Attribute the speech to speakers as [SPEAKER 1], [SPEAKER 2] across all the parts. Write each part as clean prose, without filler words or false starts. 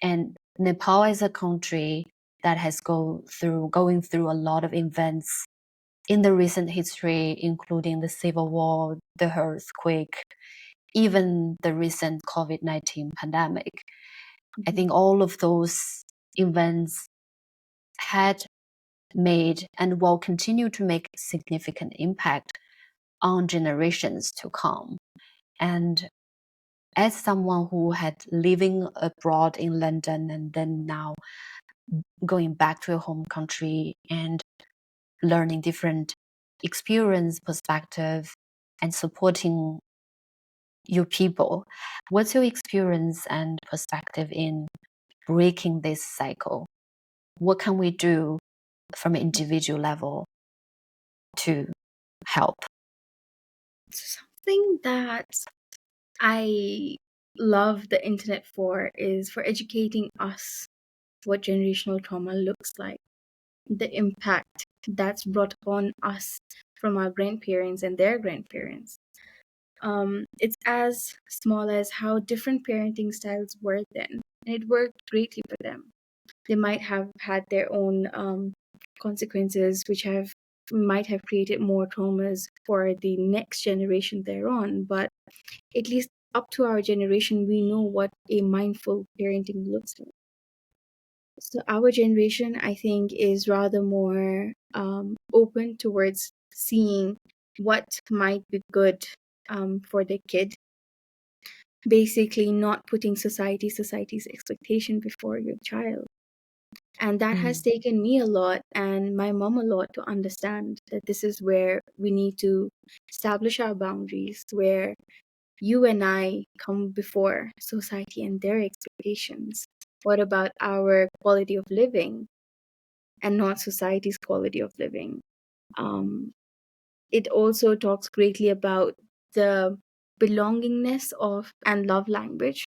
[SPEAKER 1] And Nepal is a country that has going through a lot of events in the recent history, including the civil war, the earthquake, even the recent COVID-19 pandemic. I think all of those events had made and will continue to make significant impact on generations to come. And as someone who had living abroad in London and then now going back to your home country and learning different experience, perspective, and supporting your people, what's your experience and perspective in breaking this cycle? What can we do from an individual level to help?
[SPEAKER 2] Something that I love the internet for is for educating us what generational trauma looks like, the impact that's brought upon us from our grandparents and their grandparents. It's as small as how different parenting styles were then, and it worked greatly for them. They might have had their own consequences, which have might have created more traumas for the next generation thereon. But at least up to our generation, we know what a mindful parenting looks like. So our generation, I think, is rather more open towards seeing what might be good for the kid. Basically, not putting society's expectation before your child. And that has taken me a lot and my mom a lot to understand that this is where we need to establish our boundaries, where you and I come before society and their expectations. What about our quality of living and not society's quality of living? Um, it also talks greatly about the belongingness of and love language.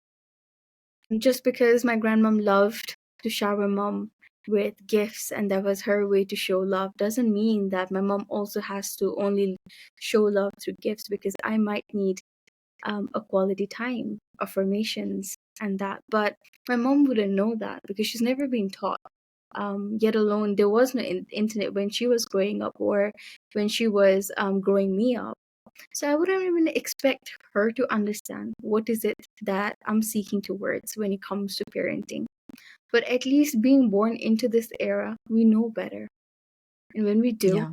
[SPEAKER 2] Just because my grandmom loved to shower mom with gifts and that was her way to show love doesn't mean that my mom also has to only show love through gifts, because I might need a quality time, affirmations, and that. But my mom wouldn't know that because she's never been taught. Yet alone, there was no internet when she was growing up or when she was growing me up. So I wouldn't even expect her to understand what is it that I'm seeking towards when it comes to parenting. But at least being born into this era, we know better. And when we do,
[SPEAKER 1] Yeah.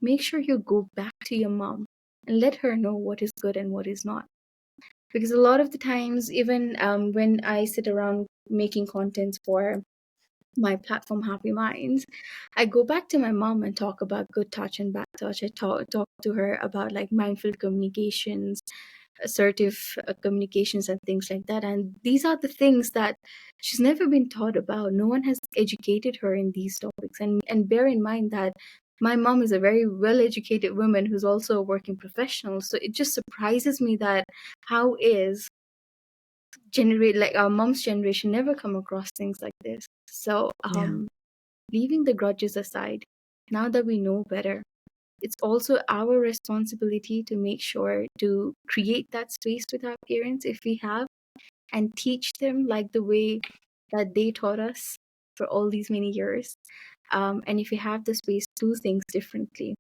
[SPEAKER 2] make sure you go back to your mom and let her know what is good and what is not. Because a lot of the times, even when I sit around making content for my platform Happy Minds, I go back to my mom and talk about good touch and bad touch. I talk to her about like mindful communications, assertive communications, and things like that. And these are the things that she's never been taught about. No one has educated her in these topics. And bear in mind that my mom is a very well educated woman who's also a working professional. So it just surprises me that how is generate like our mom's generation never come across things like this. So
[SPEAKER 1] Yeah.
[SPEAKER 2] leaving the grudges aside, now that we know better, it's also our responsibility to make sure to create that space with our parents if we have, and teach them like the way that they taught us for all these many years. And if we have the space, do things differently,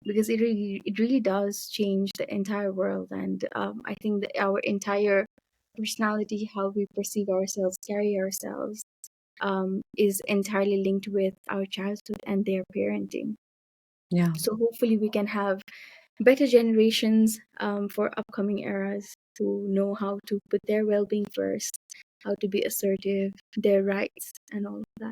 [SPEAKER 2] because it really does change the entire world. And I think that our entire personality, how we perceive ourselves, carry ourselves, is entirely linked with our childhood and their parenting.
[SPEAKER 1] Yeah.
[SPEAKER 2] So hopefully we can have better generations for upcoming eras to know how to put their well-being first, how to be assertive, their rights, and all of that.